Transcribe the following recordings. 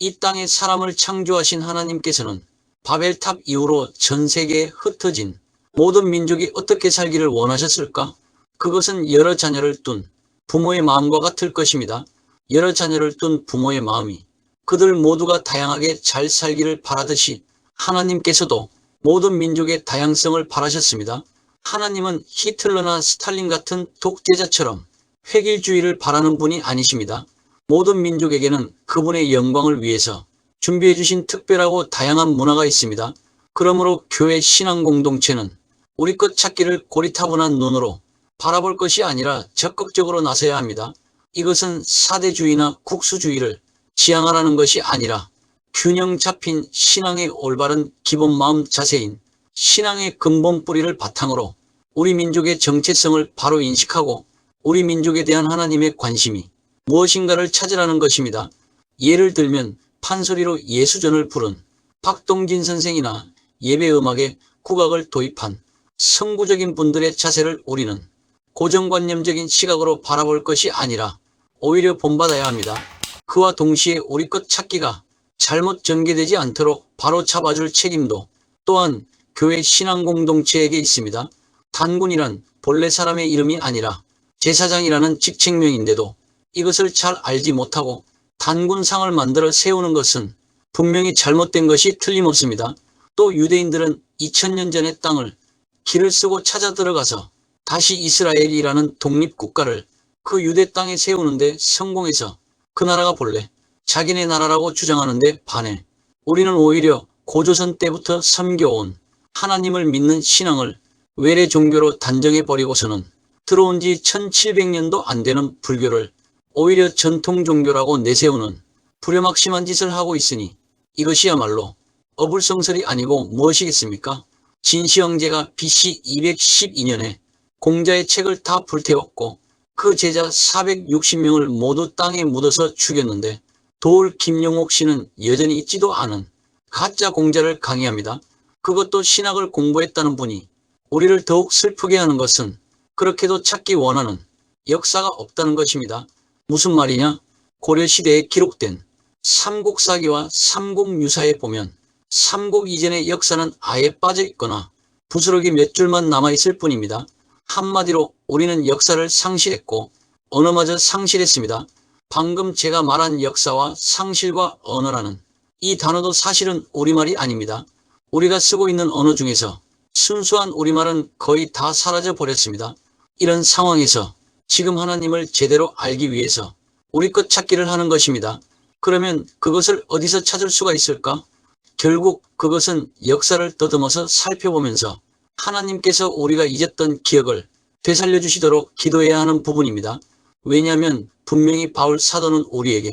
이 땅에 사람을 창조하신 하나님께서는 바벨탑 이후로 전 세계에 흩어진 모든 민족이 어떻게 살기를 원하셨을까? 그것은 여러 자녀를 둔 부모의 마음과 같을 것입니다. 여러 자녀를 둔 부모의 마음이 그들 모두가 다양하게 잘 살기를 바라듯이 하나님께서도 모든 민족의 다양성을 바라셨습니다. 하나님은 히틀러나 스탈린 같은 독재자처럼 획일주의를 바라는 분이 아니십니다. 모든 민족에게는 그분의 영광을 위해서 준비해 주신 특별하고 다양한 문화가 있습니다. 그러므로 교회 신앙 공동체는 우리 것 찾기를 고리타분한 눈으로 바라볼 것이 아니라 적극적으로 나서야 합니다. 이것은 사대주의나 국수주의를 지향하라는 것이 아니라 균형 잡힌 신앙의 올바른 기본 마음 자세인 신앙의 근본 뿌리를 바탕으로 우리 민족의 정체성을 바로 인식하고 우리 민족에 대한 하나님의 관심이 무엇인가를 찾으라는 것입니다. 예를 들면 판소리로 예수전을 부른 박동진 선생이나 예배음악에 국악을 도입한 성구적인 분들의 자세를 우리는 고정관념적인 시각으로 바라볼 것이 아니라 오히려 본받아야 합니다. 그와 동시에 우리 것 찾기가 잘못 전개되지 않도록 바로 잡아줄 책임도 또한 교회 신앙 공동체에게 있습니다. 단군이란 본래 사람의 이름이 아니라 제사장이라는 직책명인데도 이것을 잘 알지 못하고 단군상을 만들어 세우는 것은 분명히 잘못된 것이 틀림없습니다. 또 유대인들은 2000년 전의 땅을 길을 쓰고 찾아 들어가서 다시 이스라엘이라는 독립국가를 그 유대 땅에 세우는데 성공해서 그 나라가 본래 자기네 나라라고 주장하는데 반해 우리는 오히려 고조선 때부터 섬겨온 하나님을 믿는 신앙을 외래 종교로 단정해버리고서는 들어온 지 1700년도 안 되는 불교를 오히려 전통 종교라고 내세우는 불효막심한 짓을 하고 있으니 이것이야말로 어불성설이 아니고 무엇이겠습니까? 진시황제가 BC 212년에 공자의 책을 다 불태웠고 그 제자 460명을 모두 땅에 묻어서 죽였는데 도울 김용옥 씨는 여전히 있지도 않은 가짜 공자를 강의합니다. 그것도 신학을 공부했다는 분이 우리를 더욱 슬프게 하는 것은 그렇게도 찾기 원하는 역사가 없다는 것입니다. 무슨 말이냐? 고려시대에 기록된 삼국사기와 삼국유사에 보면 삼국 이전의 역사는 아예 빠져 있거나 부스러기 몇 줄만 남아있을 뿐입니다. 한마디로 우리는 역사를 상실했고 언어마저 상실했습니다. 방금 제가 말한 역사와 상실과 언어라는 이 단어도 사실은 우리말이 아닙니다. 우리가 쓰고 있는 언어 중에서 순수한 우리말은 거의 다 사라져 버렸습니다. 이런 상황에서 지금 하나님을 제대로 알기 위해서 우리 것 찾기를 하는 것입니다. 그러면 그것을 어디서 찾을 수가 있을까? 결국 그것은 역사를 더듬어서 살펴보면서 하나님께서 우리가 잊었던 기억을 되살려 주시도록 기도해야 하는 부분입니다. 왜냐하면 분명히 바울 사도는 우리에게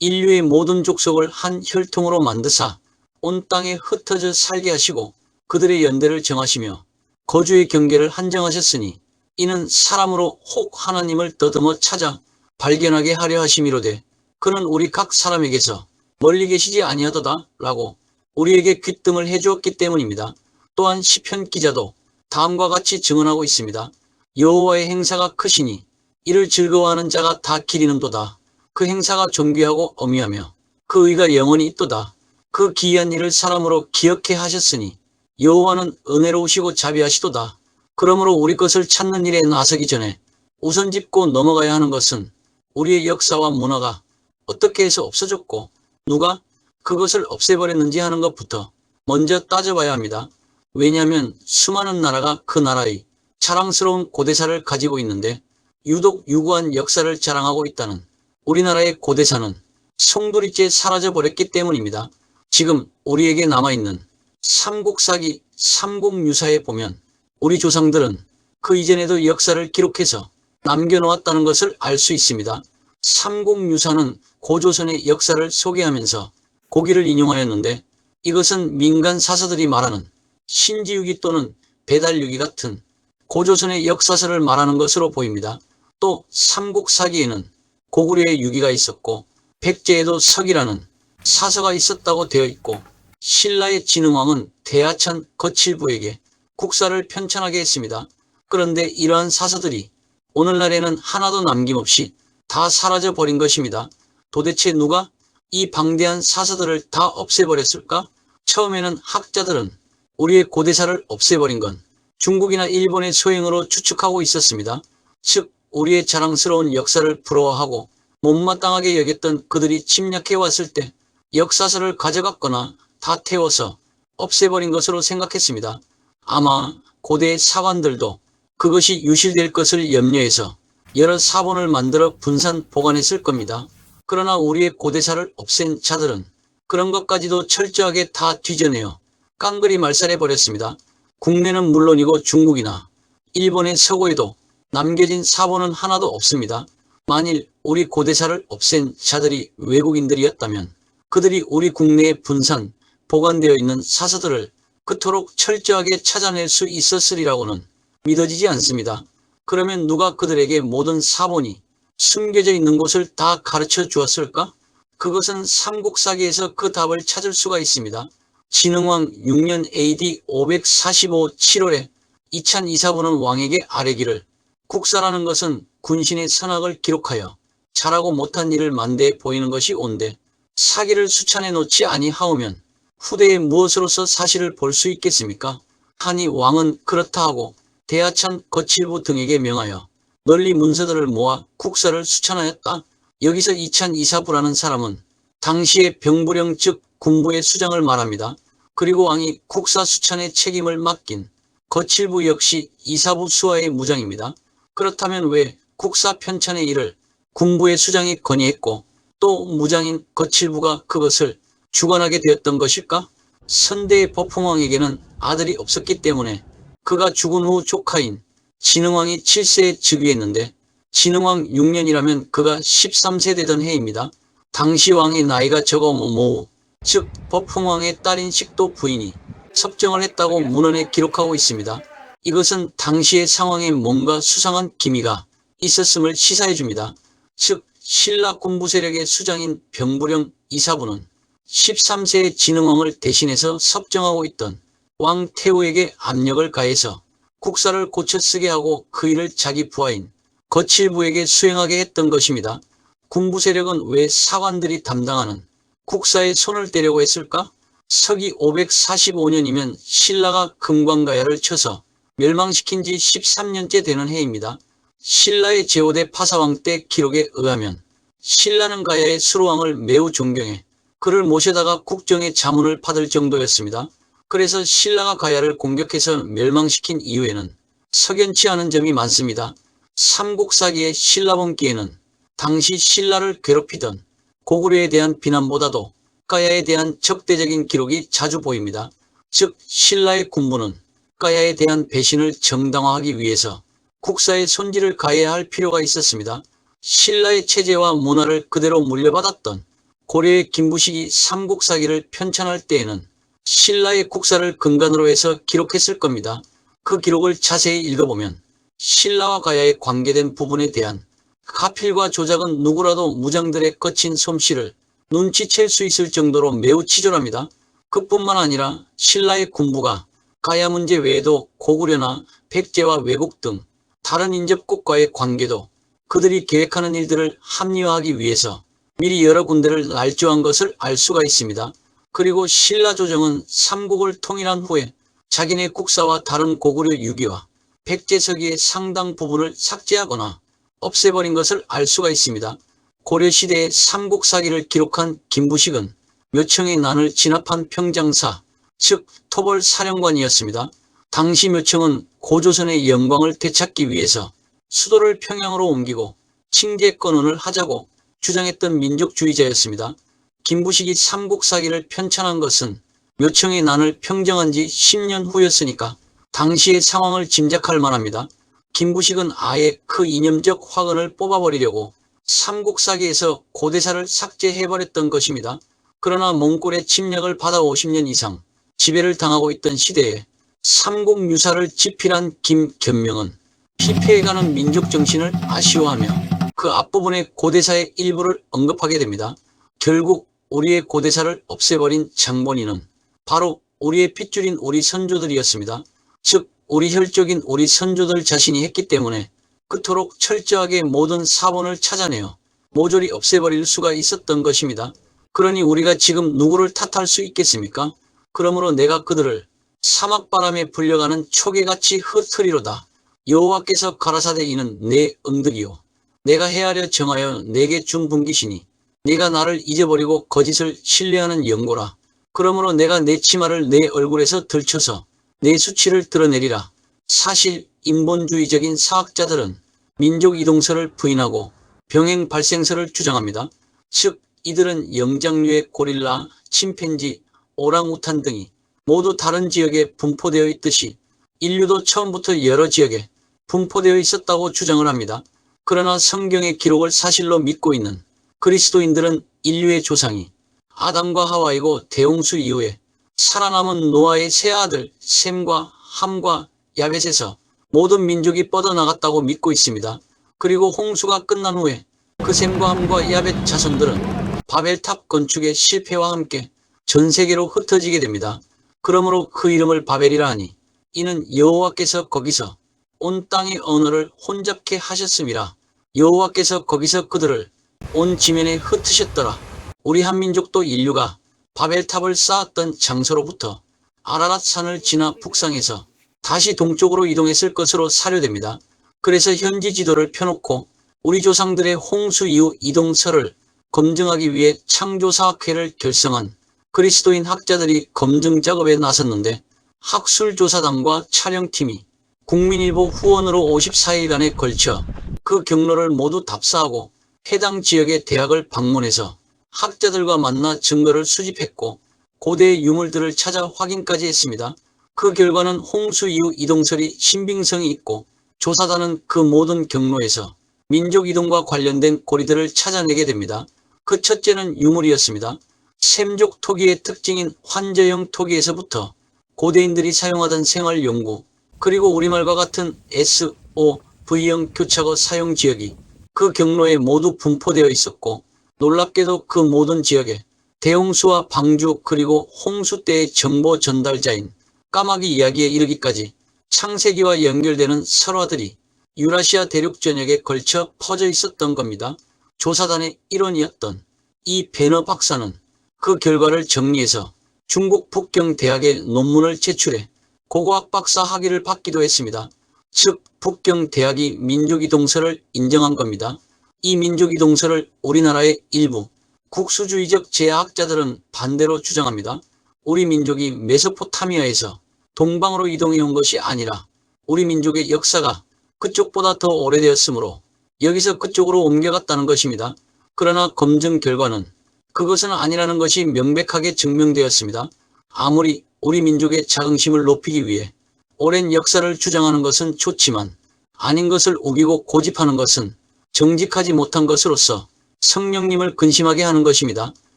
인류의 모든 족속을 한 혈통으로 만드사 온 땅에 흩어져 살게 하시고 그들의 연대를 정하시며 거주의 경계를 한정하셨으니 이는 사람으로 혹 하나님을 더듬어 찾아 발견하게 하려 하심이로되 그는 우리 각 사람에게서 멀리 계시지 아니하도다 라고 우리에게 귀뜸을 해주었기 때문입니다. 또한 시편 기자도 다음과 같이 증언하고 있습니다. 여호와의 행사가 크시니 이를 즐거워하는 자가 다 기리는도다. 그 행사가 존귀하고 어미하며 그 의가 영원히 있도다. 그 기이한 일을 사람으로 기억해 하셨으니 여호와는 은혜로우시고 자비하시도다. 그러므로 우리 것을 찾는 일에 나서기 전에 우선 짚고 넘어가야 하는 것은 우리의 역사와 문화가 어떻게 해서 없어졌고 누가 그것을 없애버렸는지 하는 것부터 먼저 따져봐야 합니다. 왜냐하면 수많은 나라가 그 나라의 자랑스러운 고대사를 가지고 있는데 유독 유구한 역사를 자랑하고 있다는 우리나라의 고대사는 송두리째 사라져버렸기 때문입니다. 지금 우리에게 남아있는 삼국사기, 삼국유사에 보면 우리 조상들은 그 이전에도 역사를 기록해서 남겨놓았다는 것을 알 수 있습니다. 삼국유사는 고조선의 역사를 소개하면서 고기를 인용하였는데 이것은 민간 사서들이 말하는 신지유기 또는 배달유기 같은 고조선의 역사서를 말하는 것으로 보입니다. 또 삼국사기에는 고구려의 유기가 있었고 백제에도 석이라는 사서가 있었다고 되어 있고 신라의 진흥왕은 대하천 거칠부에게 국사를 편찬하게 했습니다. 그런데 이러한 사서들이 오늘날에는 하나도 남김없이 다 사라져 버린 것입니다. 도대체 누가 이 방대한 사서들을 다 없애버렸을까? 처음에는 학자들은 우리의 고대사를 없애버린 건 중국이나 일본의 소행으로 추측하고 있었습니다. 즉 우리의 자랑스러운 역사를 부러워하고 못마땅하게 여겼던 그들이 침략해왔을 때 역사서를 가져갔거나 다 태워서 없애버린 것으로 생각했습니다. 아마 고대 사관들도 그것이 유실될 것을 염려해서 여러 사본을 만들어 분산 보관했을 겁니다. 그러나 우리의 고대사를 없앤 자들은 그런 것까지도 철저하게 다 뒤져내어 깡그리 말살해버렸습니다. 국내는 물론이고 중국이나 일본의 서고에도 남겨진 사본은 하나도 없습니다. 만일 우리 고대사를 없앤 자들이 외국인들이었다면 그들이 우리 국내에 분산, 보관되어 있는 사서들을 그토록 철저하게 찾아낼 수 있었으리라고는 믿어지지 않습니다. 그러면 누가 그들에게 모든 사본이 숨겨져 있는 곳을 다 가르쳐 주었을까? 그것은 삼국사기에서 그 답을 찾을 수가 있습니다. 진흥왕 6년 AD 545 7월에 이찬 이사부는 왕에게 아뢰기를 국사라는 것은 군신의 선악을 기록하여 잘하고 못한 일을 만대해 보이는 것이 온데 사기를 수찬해 놓지 아니하오면 후대에 무엇으로서 사실을 볼 수 있겠습니까? 하니 왕은 그렇다 하고 대하찬 거칠부 등에게 명하여 널리 문서들을 모아 국사를 수찬하였다. 여기서 이찬 이사부라는 사람은 당시의 병부령 즉 군부의 수장을 말합니다. 그리고 왕이 국사 수찬의 책임을 맡긴 거칠부 역시 이사부 수하의 무장입니다. 그렇다면 왜 국사 편찬의 일을 군부의 수장이 건의했고 또 무장인 거칠부가 그것을 주관하게 되었던 것일까? 선대의 법흥왕에게는 아들이 없었기 때문에 그가 죽은 후 조카인 진흥왕이 7세에 즉위했는데 진흥왕 6년이라면 그가 13세 되던 해입니다. 당시 왕의 나이가 적어 모우 즉 법흥왕의 딸인 식도 부인이 섭정을 했다고 문헌에 기록하고 있습니다. 이것은 당시의 상황에 뭔가 수상한 기미가 있었음을 시사해 줍니다. 즉 신라 군부 세력의 수장인 병부령 이사부는 13세의 진흥왕을 대신해서 섭정하고 있던 왕 태후에게 압력을 가해서 국사를 고쳐 쓰게 하고 그 일을 자기 부하인 거칠부에게 수행하게 했던 것입니다. 군부 세력은 왜 사관들이 담당하는 국사에 손을 떼려고 했을까? 서기 545년이면 신라가 금관가야를 쳐서 멸망시킨 지 13년째 되는 해입니다. 신라의 제5대 파사왕 때 기록에 의하면 신라는 가야의 수로왕을 매우 존경해 그를 모셔다가 국정의 자문을 받을 정도였습니다. 그래서 신라가 가야를 공격해서 멸망시킨 이후에는 석연치 않은 점이 많습니다. 삼국사기의 신라본기에는 당시 신라를 괴롭히던 고구려에 대한 비난보다도 가야에 대한 적대적인 기록이 자주 보입니다. 즉 신라의 군부는 가야에 대한 배신을 정당화하기 위해서 국사의 손질을 가해야 할 필요가 있었습니다. 신라의 체제와 문화를 그대로 물려받았던 고려의 김부식이 삼국사기를 편찬할 때에는 신라의 국사를 근간으로 해서 기록했을 겁니다. 그 기록을 자세히 읽어보면 신라와 가야에 관계된 부분에 대한 가필과 조작은 누구라도 무장들의 거친 솜씨를 눈치챌 수 있을 정도로 매우 치졸합니다. 그뿐만 아니라 신라의 군부가 가야 문제 외에도 고구려나 백제와 외국 등 다른 인접국과의 관계도 그들이 계획하는 일들을 합리화하기 위해서 미리 여러 군데를 날조한 것을 알 수가 있습니다. 그리고 신라 조정은 삼국을 통일한 후에 자기네 국사와 다른 고구려 유기와 백제 서기의 상당 부분을 삭제하거나 없애버린 것을 알 수가 있습니다. 고려시대의 삼국사기를 기록한 김부식은 묘청의 난을 진압한 평장사, 즉 토벌 사령관이었습니다. 당시 묘청은 고조선의 영광을 되찾기 위해서 수도를 평양으로 옮기고 칭제권원을 하자고 주장했던 민족주의자였습니다. 김부식이 삼국사기를 편찬한 것은 묘청의 난을 평정한 지 10년 후였으니까 당시의 상황을 짐작할 만합니다. 김부식은 아예 그 이념적 화근을 뽑아버리려고 삼국사기에서 고대사를 삭제해버렸던 것입니다. 그러나 몽골의 침략을 받아 50년 이상 지배를 당하고 있던 시대에 삼국유사를 집필한 김견명은 피폐해가는 민족정신을 아쉬워하며 그 앞부분의 고대사의 일부를 언급하게 됩니다. 결국 우리의 고대사를 없애버린 장본인은 바로 우리의 핏줄인 우리 선조들이었습니다. 즉 우리 혈족인 우리 선조들 자신이 했기 때문에 그토록 철저하게 모든 사본을 찾아내어 모조리 없애버릴 수가 있었던 것입니다. 그러니 우리가 지금 누구를 탓할 수 있겠습니까? 그러므로 내가 그들을 사막바람에 불려가는 초계같이 흩으리로다. 여호와께서 가라사대 이는 내 응덕이요 내가 헤아려 정하여 내게 준 분깃이니 네가 나를 잊어버리고 거짓을 신뢰하는 영고라. 그러므로 내가 내 치마를 내 얼굴에서 들쳐서 내 수치를 드러내리라. 사실 인본주의적인 사학자들은 민족 이동설을 부인하고 병행 발생설을 주장합니다. 즉 이들은 영장류의 고릴라, 침팬지, 오랑우탄 등이 모두 다른 지역에 분포되어 있듯이 인류도 처음부터 여러 지역에 분포되어 있었다고 주장을 합니다. 그러나 성경의 기록을 사실로 믿고 있는 그리스도인들은 인류의 조상이 아담과 하와이고 대홍수 이후에 살아남은 노아의 세 아들 셈과 함과 야벳에서 모든 민족이 뻗어나갔다고 믿고 있습니다. 그리고 홍수가 끝난 후에 그 셈과 함과 야벳 자손들은 바벨탑 건축의 실패와 함께 전 세계로 흩어지게 됩니다. 그러므로 그 이름을 바벨이라 하니 이는 여호와께서 거기서 온 땅의 언어를 혼잡케 하셨음이라. 여호와께서 거기서 그들을 온 지면에 흩으셨더라. 우리 한민족도 인류가 바벨탑을 쌓았던 장소로부터 아라랏 산을 지나 북상해서 다시 동쪽으로 이동했을 것으로 사료됩니다. 그래서 현지 지도를 펴놓고 우리 조상들의 홍수 이후 이동설을 검증하기 위해 창조사학회를 결성한 그리스도인 학자들이 검증 작업에 나섰는데 학술조사단과 촬영팀이 국민일보 후원으로 54일간에 걸쳐 그 경로를 모두 답사하고 해당 지역의 대학을 방문해서 학자들과 만나 증거를 수집했고 고대의 유물들을 찾아 확인까지 했습니다. 그 결과는 홍수 이후 이동설이 신빙성이 있고 조사단은 그 모든 경로에서 민족 이동과 관련된 고리들을 찾아내게 됩니다. 그 첫째는 유물이었습니다. 셈족 토기의 특징인 환저형 토기에서부터 고대인들이 사용하던 생활용구 그리고 우리말과 같은 SOV형 교차거 사용 지역이 그 경로에 모두 분포되어 있었고 놀랍게도 그 모든 지역에 대홍수와 방주 그리고 홍수 때의 정보 전달자인 까마귀 이야기에 이르기까지 창세기와 연결되는 설화들이 유라시아 대륙 전역에 걸쳐 퍼져 있었던 겁니다. 조사단의 일원이었던 이 베너 박사는 그 결과를 정리해서 중국 북경 대학에 논문을 제출해 고고학 박사 학위를 받기도 했습니다. 즉 북경 대학이 민족이동설을 인정한 겁니다. 이 민족이동설을 우리나라의 일부 국수주의적 제야학자들은 반대로 주장합니다. 우리 민족이 메소포타미아에서 동방으로 이동해 온 것이 아니라 우리 민족의 역사가 그쪽보다 더 오래되었으므로 여기서 그쪽으로 옮겨갔다는 것입니다. 그러나 검증 결과는 그것은 아니라는 것이 명백하게 증명되었습니다. 아무리 우리 민족의 자긍심을 높이기 위해 오랜 역사를 주장하는 것은 좋지만 아닌 것을 우기고 고집하는 것은 정직하지 못한 것으로서 성령님을 근심하게 하는 것입니다.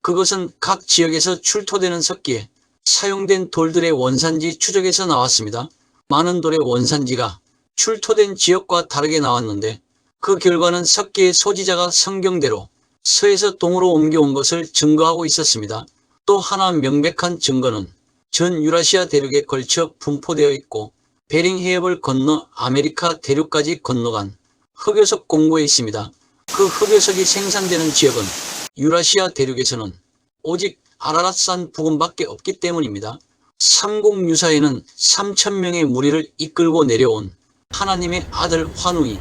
그것은 각 지역에서 출토되는 석기에 사용된 돌들의 원산지 추적에서 나왔습니다. 많은 돌의 원산지가 출토된 지역과 다르게 나왔는데 그 결과는 석기의 소지자가 성경대로 서에서 동으로 옮겨온 것을 증거하고 있었습니다. 또 하나 명백한 증거는 전 유라시아 대륙에 걸쳐 분포되어 있고 베링 해협을 건너 아메리카 대륙까지 건너간 흑요석 공고에 있습니다. 그 흑요석이 생산되는 지역은 유라시아 대륙에서는 오직 아라랏산 부근밖에 없기 때문입니다. 삼국유사에는 3,000명의 무리를 이끌고 내려온 하나님의 아들 환우이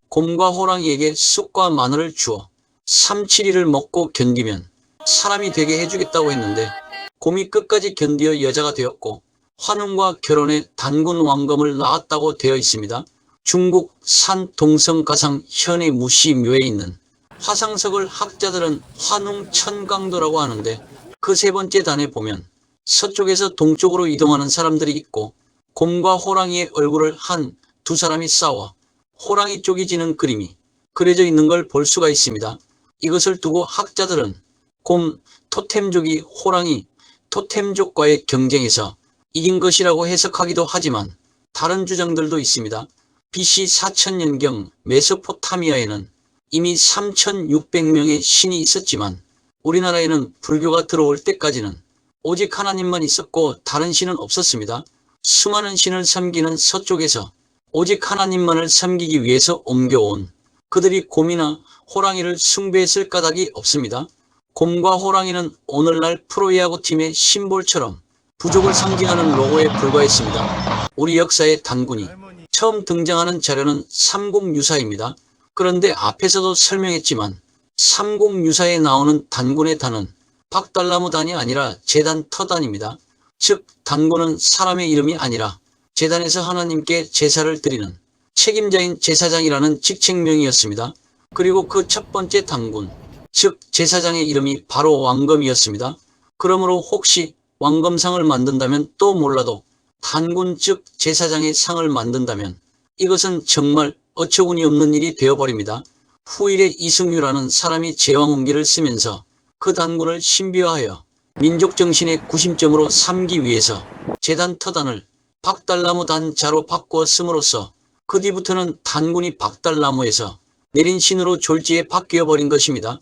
곰과 호랑이에게 쑥과 마늘을 주어 3-7일을 먹고 견디면 사람이 되게 해주겠다고 했는데 곰이 끝까지 견디어 여자가 되었고 환웅과 결혼해 단군 왕검을 낳았다고 되어 있습니다. 중국 산 동성가상 현의 무시묘에 있는 화상석을 학자들은 환웅 천강도라고 하는데 그 세 번째 단에 보면 서쪽에서 동쪽으로 이동하는 사람들이 있고 곰과 호랑이의 얼굴을 한 두 사람이 싸워 호랑이 쪽이 지는 그림이 그려져 있는 걸 볼 수가 있습니다. 이것을 두고 학자들은 곰 토템족이 호랑이 토템족과의 경쟁에서 이긴 것이라고 해석하기도 하지만 다른 주장들도 있습니다. BC 4000년경 메소포타미아에는 이미 3600명의 신이 있었지만 우리나라에는 불교가 들어올 때까지는 오직 하나님만 있었고 다른 신은 없었습니다. 수많은 신을 섬기는 서쪽에서 오직 하나님만을 섬기기 위해서 옮겨온 그들이 곰이나 호랑이를 숭배했을 까닭이 없습니다. 곰과 호랑이는 오늘날 프로야구팀의 심볼처럼 부족을 상징하는 로고에 불과했습니다. 우리 역사의 단군이 처음 등장하는 자료는 삼국유사입니다. 그런데 앞에서도 설명했지만 삼국유사에 나오는 단군의 단은 박달나무 단이 아니라 제단 터단입니다. 즉 단군은 사람의 이름이 아니라 제단에서 하나님께 제사를 드리는 책임자인 제사장이라는 직책명이었습니다. 그리고 그 첫 번째 단군, 즉 제사장의 이름이 바로 왕검이었습니다. 그러므로 혹시 왕검상을 만든다면 또 몰라도 단군 즉 제사장의 상을 만든다면 이것은 정말 어처구니 없는 일이 되어버립니다. 후일에 이승유라는 사람이 제왕홍기를 쓰면서 그 단군을 신비화하여 민족정신의 구심점으로 삼기 위해서 제단 터단을 박달나무 단자로 바꾸어 씀으로써 그 뒤부터는 단군이 박달나무에서 내린 신으로 졸지에 바뀌어버린 것입니다.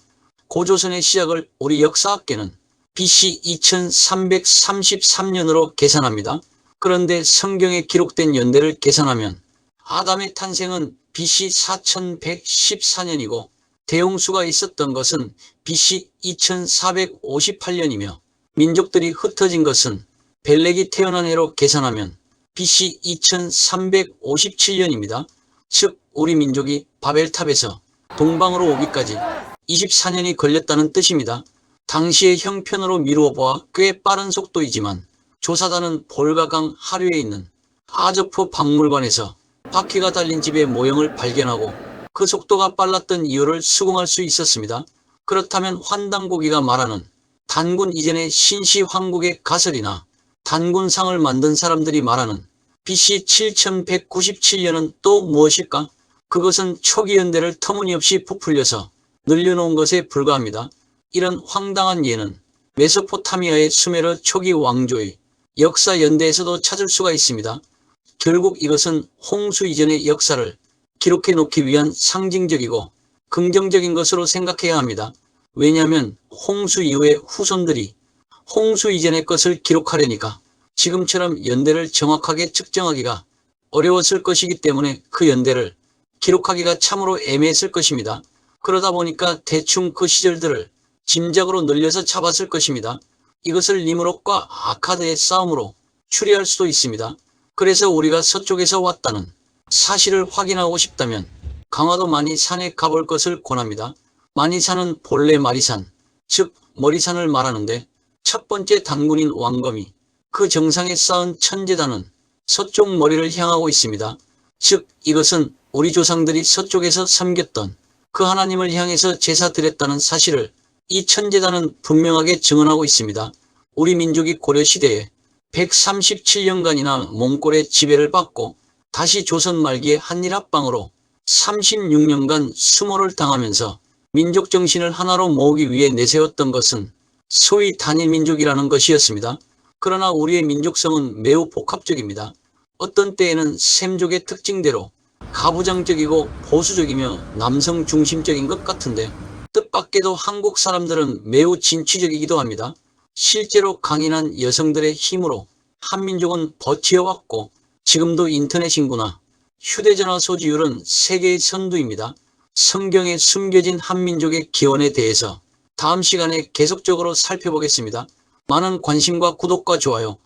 고조선의 시작을 우리 역사학계는 BC 2333년으로 계산합니다. 그런데 성경에 기록된 연대를 계산하면 아담의 탄생은 BC 4114년이고 대홍수가 있었던 것은 BC 2458년이며 민족들이 흩어진 것은 벨렉이 태어난 해로 계산하면 BC 2357년입니다. 즉 우리 민족이 바벨탑에서 동방으로 오기까지 24년이 걸렸다는 뜻입니다. 당시의 형편으로 미루어 보아 꽤 빠른 속도이지만 조사단은 볼가강 하류에 있는 하저포 박물관에서 바퀴가 달린 집의 모형을 발견하고 그 속도가 빨랐던 이유를 수긍할 수 있었습니다. 그렇다면 환단고기가 말하는 단군 이전의 신시황국의 가설이나 단군상을 만든 사람들이 말하는 BC 7197년은 또 무엇일까? 그것은 초기 연대를 터무니없이 부풀려서 늘려놓은 것에 불과합니다. 이런 황당한 예는 메소포타미아의 수메르 초기 왕조의 역사 연대에서도 찾을 수가 있습니다. 결국 이것은 홍수 이전의 역사를 기록해 놓기 위한 상징적이고 긍정적인 것으로 생각해야 합니다. 왜냐하면 홍수 이후의 후손들이 홍수 이전의 것을 기록하려니까 지금처럼 연대를 정확하게 측정하기가 어려웠을 것이기 때문에 그 연대를 기록하기가 참으로 애매했을 것입니다. 그러다 보니까 대충 그 시절들을 짐작으로 늘려서 잡았을 것입니다. 이것을 니무롯과 아카드의 싸움으로 추리할 수도 있습니다. 그래서 우리가 서쪽에서 왔다는 사실을 확인하고 싶다면 강화도 마니산에 가볼 것을 권합니다. 마니산은 본래 마리산, 즉 머리산을 말하는데 첫 번째 단군인 왕검이 그 정상에 쌓은 천제단은 서쪽 머리를 향하고 있습니다. 즉 이것은 우리 조상들이 서쪽에서 섬겼던 그 하나님을 향해서 제사 드렸다는 사실을 이 천제단은 분명하게 증언하고 있습니다. 우리 민족이 고려시대에 137년간이나 몽골의 지배를 받고 다시 조선 말기에 한일합방으로 36년간 수모를 당하면서 민족 정신을 하나로 모으기 위해 내세웠던 것은 소위 단일민족이라는 것이었습니다. 그러나 우리의 민족성은 매우 복합적입니다. 어떤 때에는 셈족의 특징대로 가부장적이고 보수적이며 남성 중심적인 것 같은데 뜻밖에도 한국 사람들은 매우 진취적이기도 합니다. 실제로 강인한 여성들의 힘으로 한민족은 버티어왔고 지금도 인터넷 인구나 휴대전화 소지율은 세계의 선두입니다. 성경에 숨겨진 한민족의 기원에 대해서 다음 시간에 계속적으로 살펴보겠습니다. 많은 관심과 구독과 좋아요,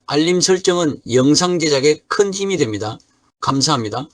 알림 설정은 영상 제작에 큰 힘이 됩니다. 감사합니다.